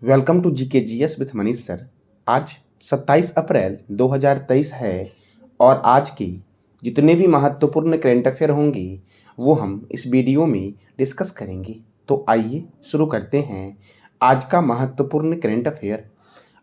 Welcome to GKGS with Manish sir. आज 27 अप्रैल 2023 है और आज की जितने भी महत्वपूर्ण करंट अफेयर होंगे वो हम इस वीडियो में डिस्कस करेंगे। तो आइए शुरू करते हैं आज का महत्वपूर्ण करंट अफेयर।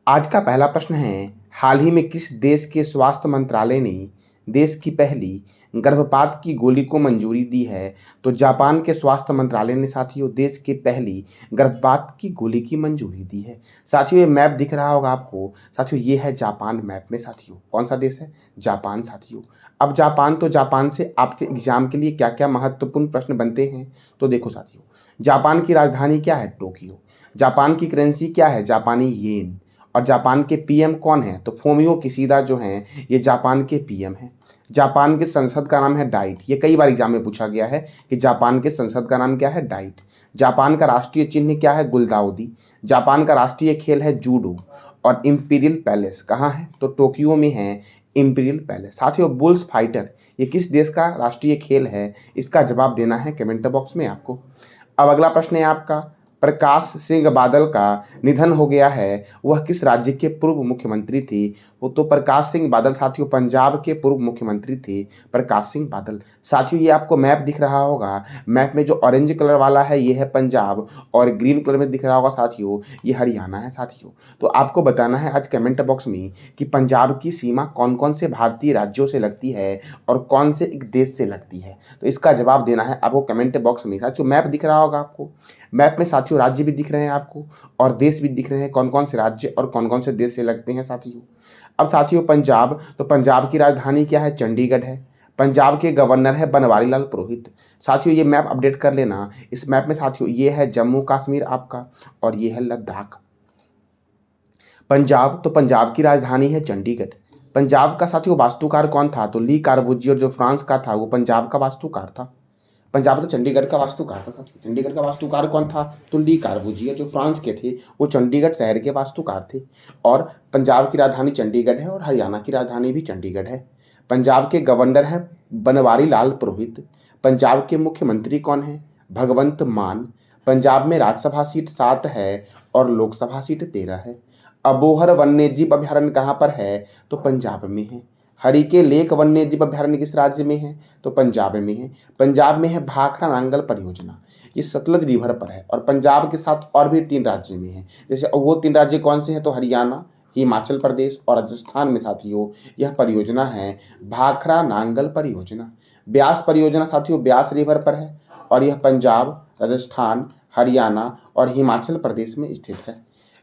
आज का पहला प्रश्न है, हाल ही में किस देश के स्वास्थ्य मंत्रालय ने देश की पहली गर्भपात की गोली को मंजूरी दी है? तो जापान के स्वास्थ्य मंत्रालय ने साथियों देश के पहली गर्भपात की गोली की मंजूरी दी है। साथियों ये मैप दिख रहा होगा आपको, साथियों ये है जापान मैप में। साथियों कौन सा देश है? जापान। साथियों अब जापान, तो जापान से आपके एग्जाम के लिए क्या क्या महत्वपूर्ण प्रश्न बनते हैं तो देखो साथियों, जापान की राजधानी क्या है? टोक्यो। जापान की करेंसी क्या है? जापानी येन। और जापान के पीएम कौन है? तो फोमियो किशिदा जो हैं ये जापान के पीएम हैं। जापान के संसद का नाम है डाइट। ये कई बार एग्जाम में पूछा गया है कि जापान के संसद का नाम क्या है? डाइट। जापान का राष्ट्रीय चिन्ह क्या है? गुलदाउदी। जापान का राष्ट्रीय खेल है जूडो। और इंपीरियल पैलेस कहाँ है? तो टोक्यो में है इंपीरियल पैलेस। साथियों बुल्स फाइटर ये किस देश का राष्ट्रीय खेल है? इसका जवाब देना है कमेंट बॉक्स में आपको। अब अगला प्रश्न है आपका, प्रकाश सिंह बादल का निधन हो गया है, वह किस राज्य के पूर्व मुख्यमंत्री थे? वो तो प्रकाश सिंह बादल साथियों पंजाब के पूर्व मुख्यमंत्री थे प्रकाश सिंह बादल। साथियों ये आपको मैप दिख रहा होगा, मैप में जो ऑरेंज कलर वाला है ये है पंजाब और ग्रीन कलर में दिख रहा होगा साथियों ये हरियाणा है। साथियों तो आपको बताना है आज कमेंट बॉक्स में कि पंजाब की सीमा कौन कौन से भारतीय राज्यों से लगती है और कौन से एक देश से लगती है, तो इसका जवाब देना है आपको कमेंट बॉक्स में। साथियों मैप दिख रहा होगा आपको, मैप में साथियों राज्य भी दिख रहे हैं आपको और देश भी दिख रहे हैं, कौन कौन से राज्य और कौन कौन से देश से लगते हैं साथियों। अब साथियों पंजाब, तो पंजाब की राजधानी क्या है? चंडीगढ़ है। पंजाब के गवर्नर है बनवारी लाल पुरोहित। साथियों ये मैप अपडेट कर लेना, इस मैप में साथियों ये है जम्मू कश्मीर आपका और ये है लद्दाख। पंजाब, तो पंजाब की राजधानी है चंडीगढ़। पंजाब का साथियों वास्तुकार कौन था? तो ली कार्बूजियर जो फ्रांस का था वो पंजाब का वास्तुकार था। पंजाब तो चंडीगढ़ का वास्तुकार था साथियों। चंडीगढ़ का वास्तुकार कौन था? तो ली कार्बूजियर जो फ्रांस के थे वो चंडीगढ़ शहर के वास्तुकार थे। और पंजाब की राजधानी चंडीगढ़ है और हरियाणा की राजधानी भी चंडीगढ़ है। पंजाब के गवर्नर हैं बनवारी लाल पुरोहित। पंजाब के मुख्यमंत्री कौन है? भगवंत मान। पंजाब में राज्यसभा सीट 7 है और लोकसभा सीट 13 है। अबोहर वन्यजीव अभयारण्य कहाँ पर है? तो पंजाब में है। हरिके लेक वन्यजीव अभयारण्य किस राज्य में है? तो पंजाब में है। पंजाब में है भाखड़ा नांगल परियोजना, ये सतलज रिवर पर है और पंजाब के साथ और भी 3 राज्य में है। जैसे वो 3 राज्य कौन से हैं? तो हरियाणा, हिमाचल प्रदेश और राजस्थान में साथियों यह परियोजना है भाखड़ा नांगल परियोजना। ब्यास परियोजना साथियों ब्यास रिवर पर है और यह पंजाब, राजस्थान, हरियाणा और हिमाचल प्रदेश में स्थित है।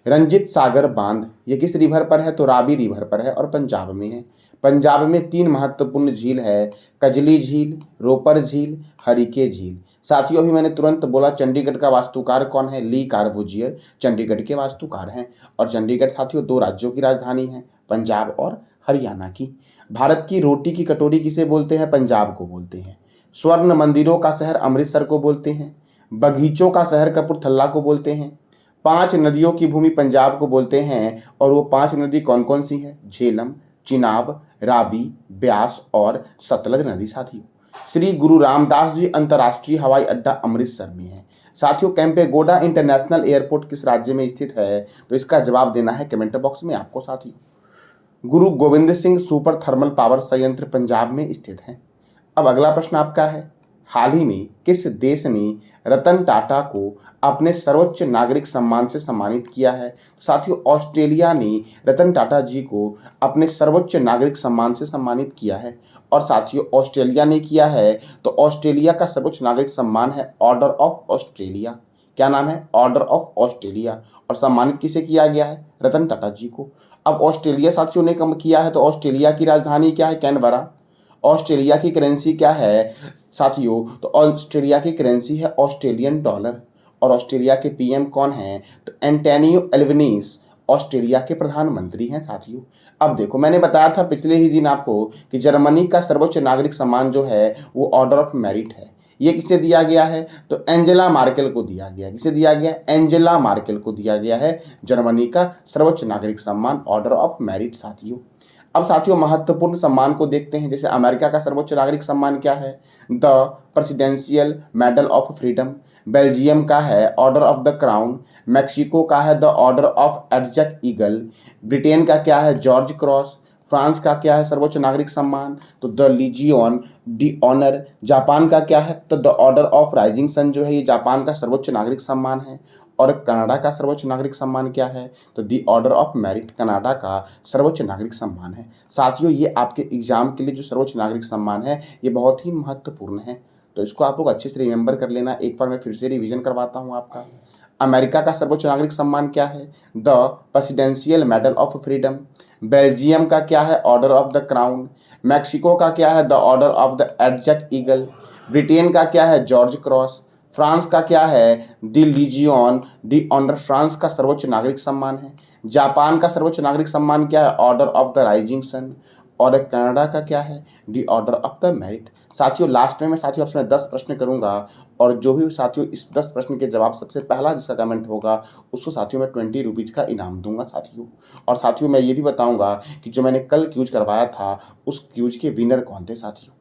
रंजित सागर बांध ये किस रिवर पर है? तो रावी रिवर पर है और पंजाब में है। पंजाब में 3 महत्वपूर्ण झील है, कजली झील, रोपर झील, हरिके झील। साथियों अभी मैंने तुरंत बोला चंडीगढ़ का वास्तुकार कौन है? ली कार्बूजियर चंडीगढ़ के वास्तुकार हैं। और चंडीगढ़ साथियों 2 राज्यों की राजधानी है, पंजाब और हरियाणा की। भारत की रोटी की कटोरी किसे बोलते हैं? पंजाब को बोलते हैं। स्वर्ण मंदिरों का शहर अमृतसर को बोलते हैं। बगीचों का शहर कपूरथला को बोलते हैं। 5 नदियों की भूमि पंजाब को बोलते हैं और वो 5 नदी कौन कौन सी है? झेलम, चिनाब, रावी, ब्यास और सतलज नदी। साथियों श्री गुरु रामदास जी अंतर्राष्ट्रीय हवाई अड्डा अमृतसर में है। साथियों कैंपेगोडा इंटरनेशनल एयरपोर्ट किस राज्य में स्थित है? तो इसका जवाब देना है कमेंट बॉक्स में आपको। साथियों गुरु Govind Singh super thermal power संयंत्र पंजाब में स्थित है। अब अगला प्रश्न आपका है, हाल ही में किस देश ने रतन टाटा को अपने सर्वोच्च नागरिक सम्मान से सम्मानित किया है? साथियों ऑस्ट्रेलिया ने रतन टाटा जी को अपने सर्वोच्च नागरिक सम्मान से सम्मानित किया है। और साथियों ऑस्ट्रेलिया ने किया है तो ऑस्ट्रेलिया का सर्वोच्च नागरिक सम्मान है ऑर्डर ऑफ ऑस्ट्रेलिया। क्या नाम है? Order of Australia. और सम्मानित किसे किया गया है? रतन टाटा जी को। अब ऑस्ट्रेलिया साथियों ने कम किया है तो ऑस्ट्रेलिया की राजधानी क्या है? कैनबरा। ऑस्ट्रेलिया की करेंसी क्या है साथियों? तो ऑस्ट्रेलिया की करेंसी है ऑस्ट्रेलियन डॉलर। और ऑस्ट्रेलिया के पीएम कौन हैं? तो एंटोनियो एल्बनीज ऑस्ट्रेलिया के प्रधानमंत्री हैं। साथियों अब देखो मैंने बताया था पिछले ही दिन आपको कि जर्मनी का सर्वोच्च नागरिक सम्मान जो है वो ऑर्डर ऑफ मेरिट है। ये किसे दिया गया है? तो एंजेला मार्केल को दिया गया। किसे दिया गया? एंजेला मार्केल को दिया गया है जर्मनी का सर्वोच्च नागरिक सम्मान ऑर्डर ऑफ मेरिट। साथियों अब साथियों महत्वपूर्ण सम्मान को देखते हैं। जैसे अमेरिका का सर्वोच्च नागरिक सम्मान क्या है? The presidential medal of freedom. Belgium का है order of the crown. Mexico का है द ऑर्डर ऑफ एडजक ईगल। ब्रिटेन का क्या है? George Cross. फ्रांस का क्या है सर्वोच्च नागरिक सम्मान? तो the lesion D honour. Japan का क्या है? तो the order of Rising Sun जो है ये जापान का सर्वोच्च नागरिक सम्मान है। और कनाडा का सर्वोच्च नागरिक सम्मान क्या है? तो दी ऑर्डर ऑफ मेरिट कनाडा का सर्वोच्च नागरिक सम्मान है। साथियों ये आपके एग्जाम के लिए जो सर्वोच्च नागरिक सम्मान है ये बहुत ही महत्वपूर्ण है, तो इसको आप लोग अच्छे से रिमेंबर कर लेना। एक बार मैं फिर से रिवीजन करवाता हूँ आपका। अमेरिका का सर्वोच्च नागरिक सम्मान क्या है? The presidential medal of freedom. Belgium का क्या है? Order of the crown. Mexico का क्या है? द ऑर्डर ऑफ द एडजक ईगल। ब्रिटेन का क्या है? George Cross. फ्रांस का क्या है? The lesion D honour France का सर्वोच्च नागरिक सम्मान है। जापान का सर्वोच्च नागरिक सम्मान क्या है? Order of the Rising Sun. और कनाडा का क्या है? The order of the Merit. साथियों लास्ट में मैं साथियों आपसे 10 प्रश्न करूंगा और जो भी साथियों इस 10 प्रश्न के जवाब सबसे पहला जिसका कमेंट होगा उसको साथियों मैं 20 रुपीज़ का इनाम दूंगा साथियों। और साथियों मैं ये भी बताऊंगा कि जो मैंने कल क्यूज करवाया था उस क्यूज के विनर कौन थे साथियों।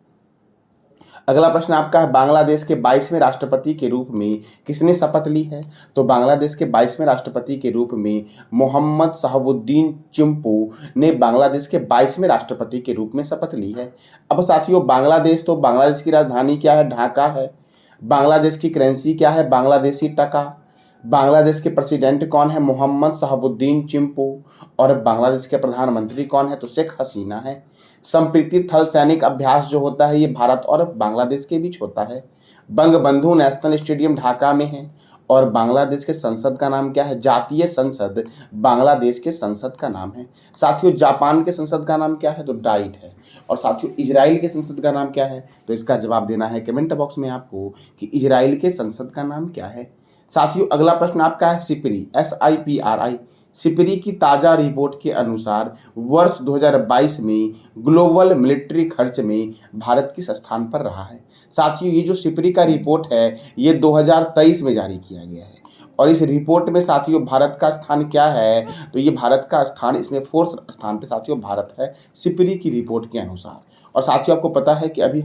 अगला प्रश्न आपका है बांग्लादेश के 22वें राष्ट्रपति के रूप में किसने शपथ ली है? तो बांग्लादेश के 22वें राष्ट्रपति के रूप में मोहम्मद शहाबुद्दीन चिंपू ने बांग्लादेश के 22वें राष्ट्रपति के रूप में शपथ ली है। अब साथियों बांग्लादेश, तो बांग्लादेश की राजधानी क्या है? ढाका है। बांग्लादेश की करेंसी क्या है? बांग्लादेशी टका। बांग्लादेश के प्रेसिडेंट कौन है? मोहम्मद शहाबुद्दीन चिंपू। और बांग्लादेश के प्रधानमंत्री कौन है? तो शेख हसीना है। संप्रीति थल सैनिक अभ्यास जो होता है ये भारत और बांग्लादेश के बीच होता है। बंगबंधु नेशनल स्टेडियम ढाका में है। और बांग्लादेश के संसद का नाम क्या है? जातीय संसद बांग्लादेश के संसद का नाम है। साथियों जापान के संसद का नाम क्या है? तो डाइट है। और साथियों इजराइल के संसद का नाम क्या है? तो इसका जवाब देना है कमेंट बॉक्स में आपको कि इजराइल के संसद का नाम क्या है। साथियों अगला प्रश्न आपका है सिपरी, SIPRI। सिपरी की ताज़ा रिपोर्ट के अनुसार वर्ष 2022 में ग्लोबल मिलिट्री खर्च में भारत किस स्थान पर रहा है? साथियों ये जो सिपरी का रिपोर्ट है ये 2023 में जारी किया गया है और इस रिपोर्ट में साथियों भारत का स्थान क्या है? तो ये भारत का स्थान इसमें 4th स्थान पे साथियों भारत है सिपरी की रिपोर्ट के अनुसार। और साथियों आपको पता है कि अभी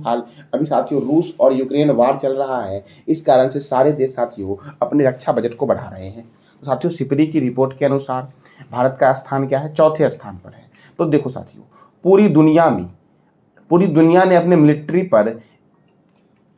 साथियों रूस और यूक्रेन वार चल रहा है, इस कारण से सारे देश साथियों अपने रक्षा बजट को बढ़ा रहे हैं। तो साथियों सिपरी की रिपोर्ट के अनुसार भारत का स्थान क्या है? 4थे स्थान पर है। तो देखो साथियों पूरी दुनिया ने अपने मिलिट्री पर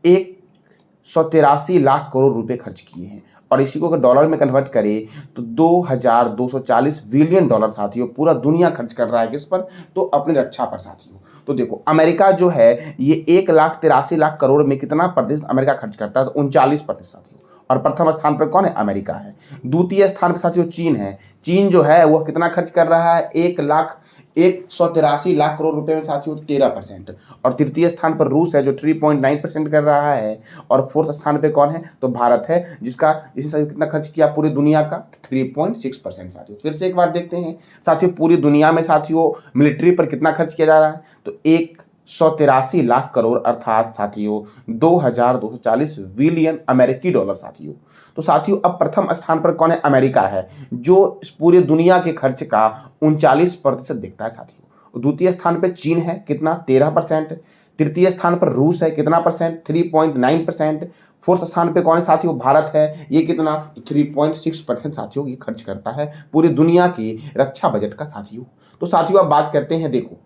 183 लाख करोड़ रुपए खर्च किए हैं और इसी को अगर डॉलर में कन्वर्ट करें तो 2240 बिलियन डॉलर साथियों पूरा दुनिया खर्च कर रहा है किस पर? तो अपनी रक्षा पर साथियों। तो देखो अमेरिका जो है ये 1,83,00,000 करोड़ में कितना प्रतिशत अमेरिका खर्च करता है? तो 39% साथियों। और प्रथम स्थान पर कौन है? अमेरिका है। द्वितीय स्थान पर साथियों चीन है। चीन जो है वह कितना खर्च कर रहा है? 1,83,00,000 करोड़ रुपए में साथियों 13%। और तृतीय स्थान पर रूस है जो 3.9% कर रहा है। और 4th स्थान पे कौन है? तो भारत है जिसने साथियों कितना खर्च किया पूरी दुनिया का? 3.6% साथियों। फिर से एक बार देखते हैं साथियों पूरी दुनिया में साथियों मिलिट्री पर कितना खर्च किया जा रहा है? तो 183 लाख करोड़ अर्थात साथियों 2240 बिलियन अमेरिकी डॉलर साथियों। तो साथियों अब प्रथम स्थान पर कौन है? अमेरिका है जो इस पूरी दुनिया के खर्च का 39% देखता है साथियों। द्वितीय स्थान पर चीन है कितना? 13%। तृतीय स्थान पर रूस है कितना परसेंट? 3.9%। 4th स्थान पे कौन है साथियों? भारत है। ये कितना? 3.6% साथियों ये खर्च करता है पूरी दुनिया की रक्षा बजट का साथियों। तो साथियों अब बात करते हैं देखो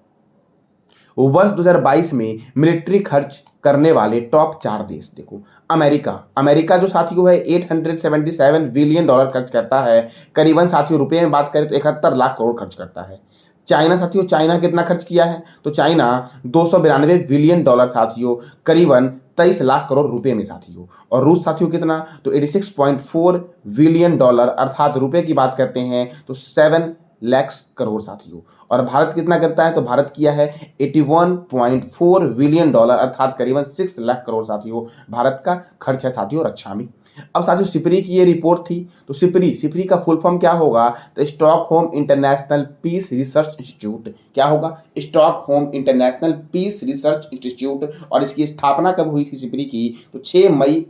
वर्ष 2022 में मिलिट्री खर्च करने वाले टॉप 4 देश। देखो अमेरिका जो साथियों है 877 बिलियन डॉलर खर्च करता है करीबन साथियों। रुपए में बात करें तो 71 लाख करोड़ खर्च करता है। चाइना साथियों चाइना कितना खर्च किया है? तो चाइना 292 बिलियन डॉलर साथियों करीबन 23 लाख करोड़ रुपए में साथियों। और रूस साथियों कितना? तो 86.4 बिलियन डॉलर अर्थात रुपए की बात करते हैं तो 7 लाख करोड़ साथियों। और भारत कितना करता है? तो भारत किया है 81.4 बिलियन डॉलर अर्थात करीबन 6 लाख करोड़ साथियों भारत का खर्च है साथियों रक्षा में। अब साथियों सिपरी की ये रिपोर्ट थी। तो सिपरी का फुल फॉर्म क्या होगा? तो Stockholm International Peace Research Institute. क्या होगा? Stockholm International Peace Research Institute. और इसकी स्थापना कब हुई थी सिपरी की? तो 6 मई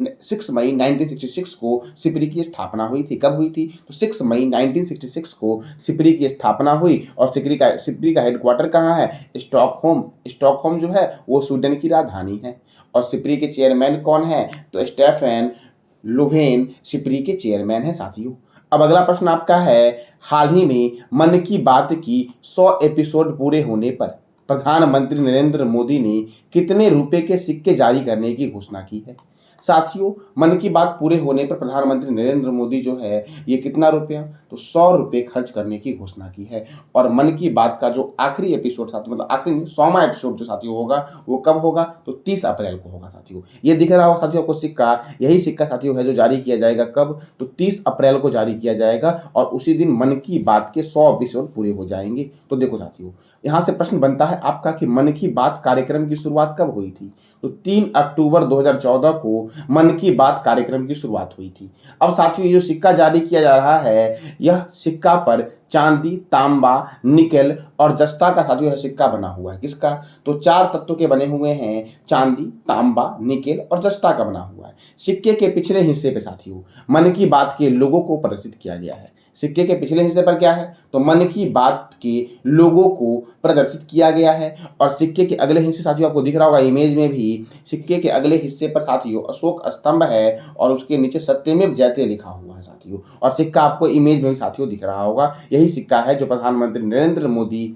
6 मई 1966 को सिपरी की स्थापना हुई थी। कब हुई थी? तो 6 मई 1966 को सिपरी की स्थापना हुई। और सिपरी का हेडक्वार्टर कहाँ है? स्टॉकहोम। स्टॉकहोम जो है वो स्वीडन की राजधानी है। और सिपरी के चेयरमैन कौन है? तो स्टेफन लोवेन सिपरी के चेयरमैन है साथियों। अब अगला प्रश्न आपका है, हाल ही में मन की बात की 100 एपिसोड पूरे होने पर प्रधानमंत्री नरेंद्र मोदी ने कितने रुपए के सिक्के जारी करने की घोषणा की है? साथियों, मन की बात पूरे होने पर प्रधानमंत्री नरेंद्र मोदी जो है ये कितना रुपया? तो 100 रुपये खर्च करने की घोषणा की है। और मन की बात का जो आखिरी एपिसोड साथियों, मतलब आखिरी 100वां एपिसोड जो साथियों होगा वो कब होगा? तो 30 अप्रैल को होगा साथियों। ये दिख रहा हो साथियों आपको सिक्का, यही सिक्का साथियों है जो जारी किया जाएगा कब? तो 30 अप्रैल को जारी किया जाएगा और उसी दिन मन की बात के 100 एपिसोड पूरे हो जाएंगे। तो देखो साथियों, यहाँ से प्रश्न बनता है आपका कि मन की बात कार्यक्रम की शुरुआत कब हुई थी? तो 3 अक्टूबर 2014 को मन की बात कार्यक्रम की शुरुआत हुई थी। अब साथियों, ये जो सिक्का जारी किया जा रहा है, यह सिक्का पर चांदी, तांबा, निकेल और जस्ता का साथियों यह सिक्का बना हुआ है। किसका? तो 4 तत्वों के बने हुए हैं, चांदी, तांबा, निकेल और जस्ता का बना हुआ है। सिक्के के पिछले हिस्से पे साथियों मन की बात के लोगों को प्रदर्शित किया गया है। सिक्के के पिछले हिस्से पर क्या है? तो मन की बात के लोगों को प्रदर्शित किया गया है। और सिक्के के अगले हिस्से साथियों आपको दिख रहा होगा इमेज में भी, सिक्के के अगले हिस्से पर साथियों अशोक स्तंभ है और उसके नीचे सत्यमेव जयते लिखा हुआ है साथियों। और सिक्का आपको इमेज में भी साथियों दिख रहा होगा, यही सिक्का है जो प्रधानमंत्री नरेंद्र मोदी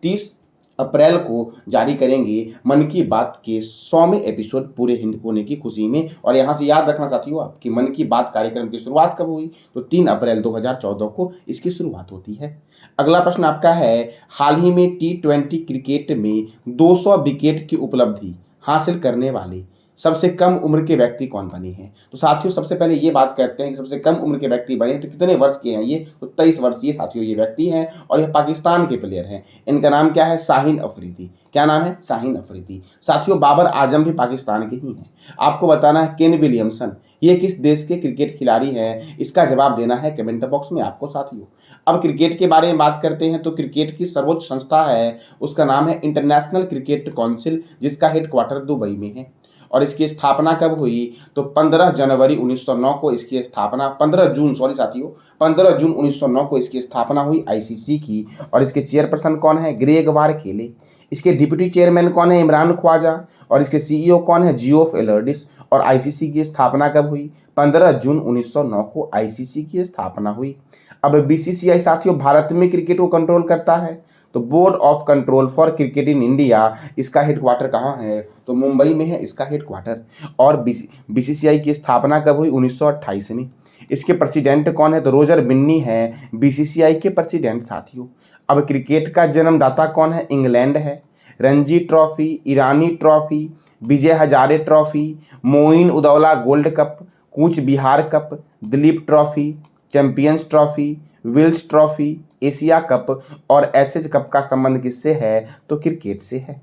30 अप्रैल को जारी करेंगे मन की बात के 100वें एपिसोड पूरे होने की खुशी में। और यहाँ से याद रखना साथियों आपकी मन की बात कार्यक्रम की शुरुआत कब हुई? तो 3 अप्रैल 2014 को इसकी शुरुआत होती है। अगला प्रश्न आपका है, हाल ही में T20 क्रिकेट में 200 विकेट की उपलब्धि हासिल करने वाले सबसे कम उम्र के व्यक्ति कौन बने हैं? तो साथियों सबसे पहले ये बात कहते हैं कि सबसे कम उम्र के व्यक्ति बने हैं तो कितने वर्ष के हैं ये? तो 23 वर्षीय साथियों ये व्यक्ति हैं और यह पाकिस्तान के प्लेयर हैं। इनका नाम क्या है? शाहीन अफरीदी। क्या नाम है? शाहीन अफरीदी। साथियों बाबर आजम भी पाकिस्तान के ही हैं। आपको बताना है केन विलियमसन ये किस देश के क्रिकेट खिलाड़ी हैं? इसका जवाब देना है कमेंट बॉक्स में आपको साथियों। अब क्रिकेट के बारे में बात करते हैं तो क्रिकेट की सर्वोच्च संस्था है उसका नाम है इंटरनेशनल क्रिकेट काउंसिल, जिसका हेडक्वार्टर दुबई में है। और इसकी स्थापना कब हुई? तो 15 जनवरी 1909 को इसकी स्थापना, 15 जून सॉरी साथियों 15 जून 1909 को इसकी स्थापना हुई आईसीसी की। और इसके चेयरपर्सन कौन है? ग्रेग वारकेले। इसके डिप्टी चेयरमैन कौन है? इमरान ख्वाजा। और इसके सीईओ कौन है? जियोफ एलर्डिस। और आईसीसी की स्थापना कब हुई? 15 जून 1909 को आईसीसी की स्थापना हुई। अब बीसीसीआई साथियों भारत में क्रिकेट को कंट्रोल करता है। तो board of control for cricket in India, इसका हेडक्वार्टर कहाँ है? तो मुंबई में है इसका हेडक्वार्टर। और बीसीसीआई की स्थापना कब हुई? 1928 में। इसके प्रेसिडेंट कौन है? तो रोजर बिन्नी है बीसीसीआई के प्रेसिडेंट साथियों। अब क्रिकेट का जन्मदाता कौन है? इंग्लैंड है। Ranji trophy, Irani trophy, Vijay Hazare trophy, Moin Uddaula gold cup, Cooch Behar cup, Duleep trophy, champions trophy, Wills trophy, Asia cup और एशेज कप का संबंध किससे है? तो क्रिकेट से है।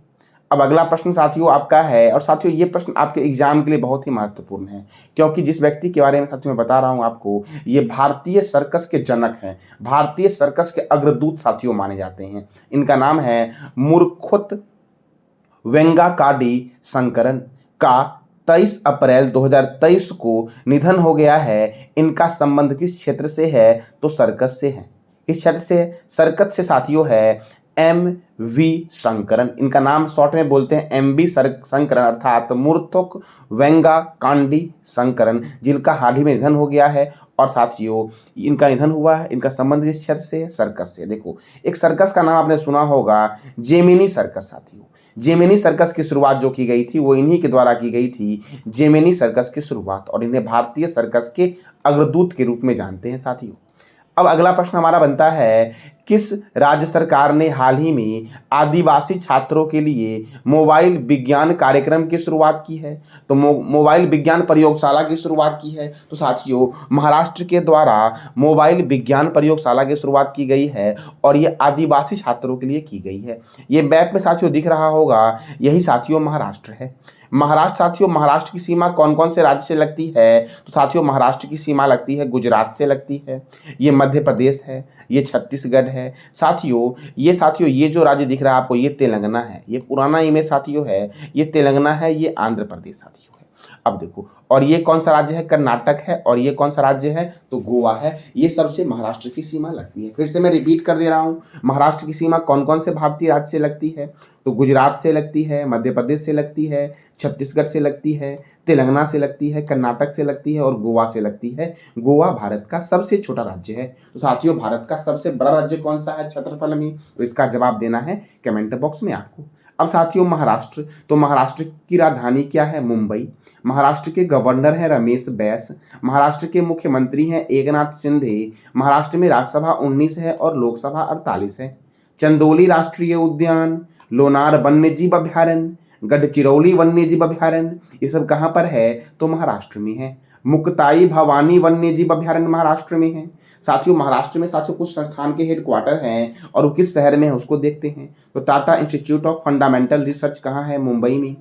अब अगला प्रश्न साथियों आपका है, और साथियों ये प्रश्न आपके एग्जाम के लिए बहुत ही महत्वपूर्ण है क्योंकि जिस व्यक्ति के बारे में साथियों मैं बता रहा हूं आपको, ये भारतीय सर्कस के जनक हैं, भारतीय सर्कस के अग्रदूत साथियों माने जाते हैं। इनका नाम है मुर्खुत वेंगाकाडी शंकरन का 23 अप्रैल 2023 को निधन हो गया है। इनका संबंध किस क्षेत्र से है? तो सर्कस से है। किस क्षेत्र से? सर्कस से साथियों है एम वी शंकरन। इनका नाम शॉर्ट में बोलते हैं एम वी शंकरन अर्थात मुर्तुक वेंगा कांडी शंकरन, जिनका हाल ही में निधन हो गया है। और साथियों इनका निधन हुआ है, इनका संबंध किस क्षेत्र से? सर्कस से। देखो एक सर्कस का नाम आपने सुना होगा, जेमिनी सर्कस साथियों। जेमिनी सर्कस की शुरुआत जो की गई थी वो इन्हीं के द्वारा की गई थी, जेमिनी सर्कस की शुरुआत। और इन्हें भारतीय सर्कस के अग्रदूत के रूप में जानते हैं साथियों। अब अगला प्रश्न हमारा बनता है, किस राज्य सरकार ने हाल ही में आदिवासी छात्रों के लिए मोबाइल विज्ञान कार्यक्रम की शुरुआत की है? तो मोबाइल विज्ञान प्रयोगशाला की शुरुआत की है। तो साथियों महाराष्ट्र के द्वारा मोबाइल विज्ञान प्रयोगशाला की शुरुआत की गई है और ये आदिवासी छात्रों के लिए की गई है। ये मैप में साथियों दिख रहा होगा, यही साथियों महाराष्ट्र है। महाराष्ट्र साथियों, महाराष्ट्र की सीमा कौन कौन से राज्य से लगती है? तो साथियों महाराष्ट्र की सीमा लगती है गुजरात से लगती है, ये मध्य प्रदेश है, ये छत्तीसगढ़ है साथियों। ये जो राज्य दिख रहा है आपको ये तेलंगाना है, ये पुराना इमेज साथियों है, ये तेलंगाना है, ये आंध्र प्रदेश साथियों है। अब देखो, और ये कौन सा राज्य है? कर्नाटक है। और ये कौन सा राज्य है? तो गोवा है। ये सबसे महाराष्ट्र की सीमा लगती है। फिर से मैं रिपीट कर दे रहा हूँ, महाराष्ट्र की सीमा कौन कौन से भारतीय राज्य से लगती है? तो गुजरात से लगती है, मध्य प्रदेश से लगती है, छत्तीसगढ़ से लगती है, तेलंगाना से लगती है, कर्नाटक से लगती है और गोवा से लगती है। गोवा भारत का सबसे छोटा राज्य है। तो साथियों, भारत का सबसे बड़ा राज्य कौन सा है क्षेत्रफल में? तो इसका जवाब देना है कमेंट बॉक्स में आपको। अब साथियों, महाराष्ट्र, तो महाराष्ट्र की राजधानी क्या है? मुंबई। महाराष्ट्र के गवर्नर हैं रमेश बैस। महाराष्ट्र के मुख्यमंत्री हैं एकनाथ शिंदे। महाराष्ट्र में राज्यसभा 19 है और लोकसभा 48 है। चंदोली राष्ट्रीय उद्यान, लोनार वन्यजीव अभ्यारण्य, गढ़चिरौली वन्यजीव अभ्यारण्य, ये सब कहाँ पर है? तो महाराष्ट्र में है। मुक्ताई भवानी वन्यजीव अभ्यारण्य महाराष्ट्र में है। साथियों, महाराष्ट्र में साथियों कुछ संस्थान के हेडक्वार्टर हैं और वो किस शहर में है उसको देखते हैं। तो Tata institute of fundamental research कहाँ है? मुंबई में।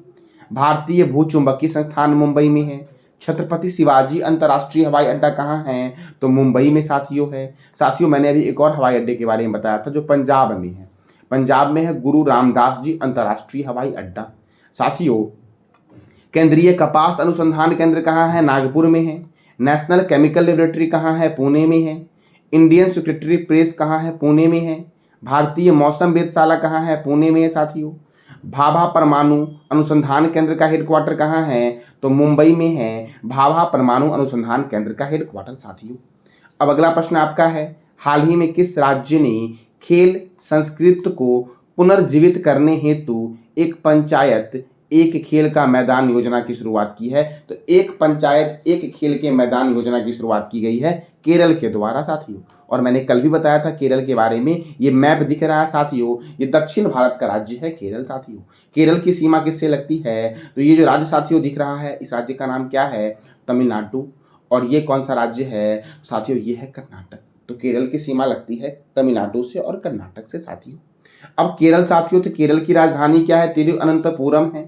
भारतीय भूचुंबकीय संस्थान मुंबई में है। छत्रपति शिवाजी अंतर्राष्ट्रीय हवाई अड्डा कहाँ है? तो मुंबई में साथियों है। साथियों, मैंने अभी एक और हवाई अड्डे के बारे में बताया था जो पंजाब में है। पंजाब में है गुरु रामदास जी अंतर्राष्ट्रीय हवाई अड्डा। साथियों, केंद्रीय कपास अनुसंधान केंद्र कहाँ है? नागपुर में है। नेशनल केमिकल लेबोरेटरी कहाँ है? पुणे में है। इंडियन सेक्रेटरी प्रेस कहाँ है? पुणे में है। भारतीय मौसम वेधशाला कहाँ है? पुणे में है। साथियों, भाभा परमाणु अनुसंधान केंद्र का हेडक्वार्टर कहाँ है? तो मुंबई में है भाभा परमाणु अनुसंधान केंद्र का हेडक्वार्टर। साथियों, अब अगला प्रश्न आपका है, हाल ही में किस राज्य ने खेल संस्कृति को पुनर्जीवित करने हेतु एक पंचायत एक खेल का मैदान योजना की शुरुआत की है? तो एक पंचायत एक खेल के मैदान योजना की शुरुआत की गई है केरल के द्वारा। साथियों, और मैंने कल भी बताया था केरल के बारे में, ये मैप दिख रहा है साथियों, ये दक्षिण भारत का राज्य है केरल। साथियों, केरल की सीमा किससे लगती है? तो ये जो राज्य साथियों दिख रहा है, इस राज्य का नाम क्या है? तमिलनाडु। और ये कौन सा राज्य है? साथियों, ये है कर्नाटक। तो केरल की सीमा लगती है तमिलनाडु से और कर्नाटक से। साथियों, अब केरल साथियों, तो केरल की राजधानी क्या है? तिरुअनंतपुरम है।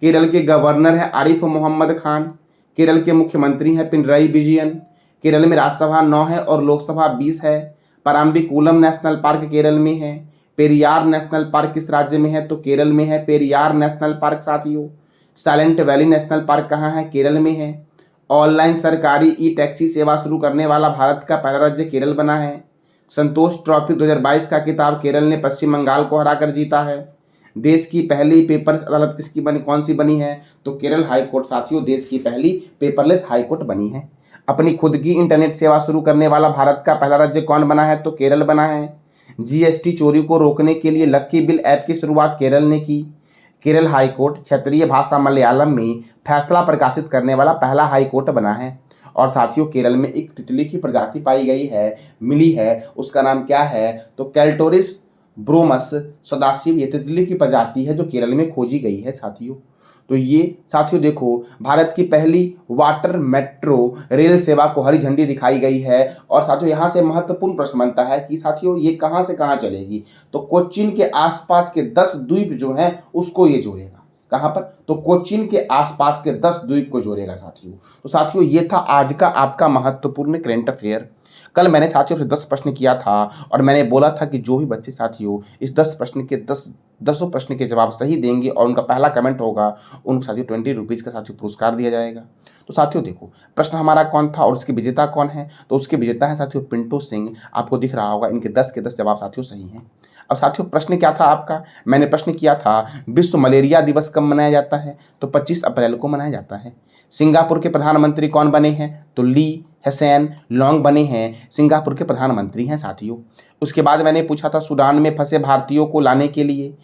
केरल के गवर्नर है आरिफ मोहम्मद खान। केरल के मुख्यमंत्री हैं पिनराई विजयन। केरल में राज्यसभा 9 है और लोकसभा 20 है। पराम्बिकुलम नेशनल पार्क केरल में है। पेरियार नेशनल पार्क किस राज्य में है? तो केरल में है पेरियार नेशनल पार्क। साथियों, साइलेंट वैली नेशनल पार्क कहाँ है? केरल में है। ऑनलाइन सरकारी ई टैक्सी सेवा शुरू करने वाला भारत का पहला राज्य केरल बना है। संतोष ट्रॉफी 2022 का खिताब केरल ने पश्चिम बंगाल को हराकर जीता है। देश की पहली पेपर अदालत किसकी बनी, कौन सी बनी है? तो केरल हाई कोर्ट। साथियों, देश की पहली पेपरलेस हाई कोर्ट बनी है। अपनी खुद की इंटरनेट सेवा शुरू करने वाला भारत का पहला राज्य कौन बना है? तो केरल बना है। जीएसटी चोरी को रोकने के लिए लक्की बिल ऐप की शुरुआत केरल ने की। केरल हाई कोर्ट क्षेत्रीय भाषा मलयालम में फैसला प्रकाशित करने वाला पहला हाई कोर्ट बना है। और साथियों, केरल में एक तितली की प्रजाति पाई गई है, मिली है, उसका नाम क्या है? तो कैल्टोरिस ब्रोमस सदाशिव, ये तितली की प्रजाति है जो केरल में खोजी गई है। साथियों, तो ये साथियों देखो, भारत की पहली वाटर मेट्रो रेल सेवा को हरी झंडी दिखाई गई है। और साथियों, यहाँ से महत्वपूर्ण प्रश्न बनता है कि साथियों ये कहाँ से कहाँ चलेगी? तो कोच्चिन के आसपास के 10 द्वीप जो हैं उसको ये जोड़ेगा। कहाँ पर? तो कोच्चिन के आसपास के 10 द्वीप को जोड़ेगा। साथियों, तो साथियों ये था आज का आपका महत्वपूर्ण करंट अफेयर। कल मैंने साथियों से 10 प्रश्न किया था और मैंने बोला था कि जो भी बच्चे साथियों इस 10 प्रश्न के 10 प्रश्न के जवाब सही देंगे और उनका पहला कमेंट होगा, उन साथियों 20 रुपीज़ का साथियों पुरस्कार दिया जाएगा। तो साथियों देखो, प्रश्न हमारा कौन था और उसके विजेता कौन है? तो उसके विजेता है साथियों पिंटू सिंह। आपको दिख रहा होगा, इनके 10 के 10 जवाब साथियों सही हैं। अब साथियों, प्रश्न क्या था आपका? मैंने प्रश्न किया था विश्व मलेरिया दिवस कब मनाया जाता है? तो 25 अप्रैल को मनाया जाता है। सिंगापुर के प्रधानमंत्री कौन बने हैं? तो ली हसेन लॉन्ग बने हैं, सिंगापुर के प्रधानमंत्री हैं। साथियों, उसके बाद मैंने पूछा था सूडान में फंसे भारतीयों को लाने के लिए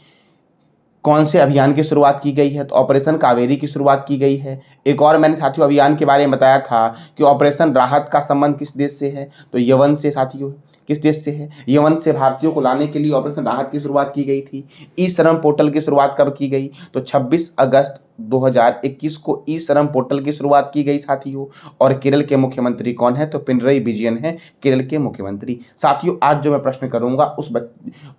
कौन से अभियान की शुरुआत की गई है? तो ऑपरेशन कावेरी की शुरुआत की गई है। एक और मैंने साथियों अभियान के बारे में बताया था कि ऑपरेशन राहत का संबंध किस देश से है? तो यमन से। साथियों, किस देश से है? यमन से भारतीयों को लाने के लिए ऑपरेशन राहत की शुरुआत की गई थी। ई श्रम पोर्टल की शुरुआत कब की गई? तो 26 अगस्त 2021 को ई श्रम पोर्टल की शुरुआत की गई। साथियों, और केरल के मुख्यमंत्री कौन है? तो पिनरई विजयन है केरल के मुख्यमंत्री। साथियों, आज जो मैं प्रश्न करूंगा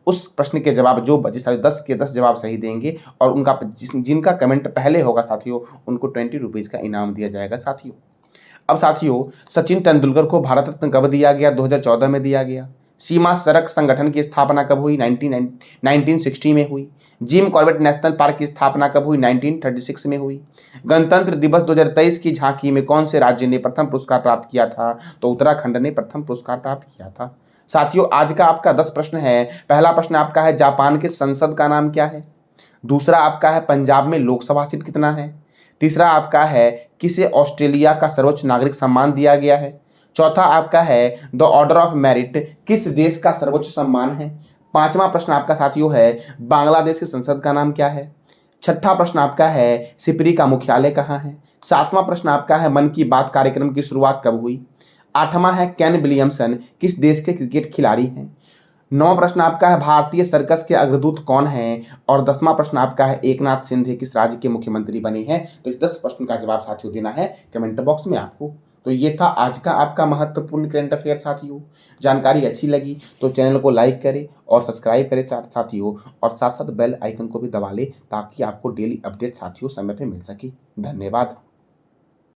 उस प्रश्न के जवाब जो बच्चे साथियों 10 के 10 जवाब सही देंगे और उनका जिनका कमेंट पहले होगा साथियों उनको 20 रुपीज़ का इनाम दिया जाएगा। साथियों, अब साथियों, सचिन तेंदुलकर को भारत रत्न कब दिया गया? 2014 में दिया गया। सीमा सड़क संगठन की स्थापना कब हुई? 1960 में हुई। जिम कॉर्बेट नेशनल पार्क की स्थापना कब हुई? 1936 में हुई। गणतंत्र दिवस 2023 की झांकी में कौन से राज्य ने प्रथम पुरस्कार प्राप्त किया था? तो उत्तराखंड ने प्रथम पुरस्कार प्राप्त किया था। साथियों, आज का आपका 10 प्रश्न है। पहला प्रश्न आपका है जापान के संसद का नाम क्या है? दूसरा आपका है पंजाब में लोकसभा सीट कितना है? तीसरा आपका है किसे ऑस्ट्रेलिया का सर्वोच्च नागरिक सम्मान दिया गया है? चौथा आपका है द ऑर्डर ऑफ मेरिट किस देश का सर्वोच्च सम्मान है? पांचवा प्रश्न आपका साथियों है बांग्लादेश की संसद का नाम क्या है? छठा प्रश्न आपका है सिपरी का मुख्यालय कहाँ है? सातवां प्रश्न आपका है मन की बात कार्यक्रम की शुरुआत कब हुई? आठवां है केन विलियमसन किस देश के क्रिकेट खिलाड़ी हैं? नौ प्रश्न आपका है भारतीय सर्कस के अग्रदूत कौन हैं? और 10वां प्रश्न आपका है एकनाथ शिंदे किस राज्य के मुख्यमंत्री बने हैं? तो इस 10 प्रश्न का जवाब साथियों देना है कमेंट बॉक्स में आपको। तो ये था आज का आपका महत्वपूर्ण करंट अफेयर साथियों। जानकारी अच्छी लगी तो चैनल को लाइक करें और सब्सक्राइब करें साथियों, और साथ साथ बेल आइकन को भी दबा लें ताकि आपको डेली अपडेट साथियों समय पे मिल सके। धन्यवाद।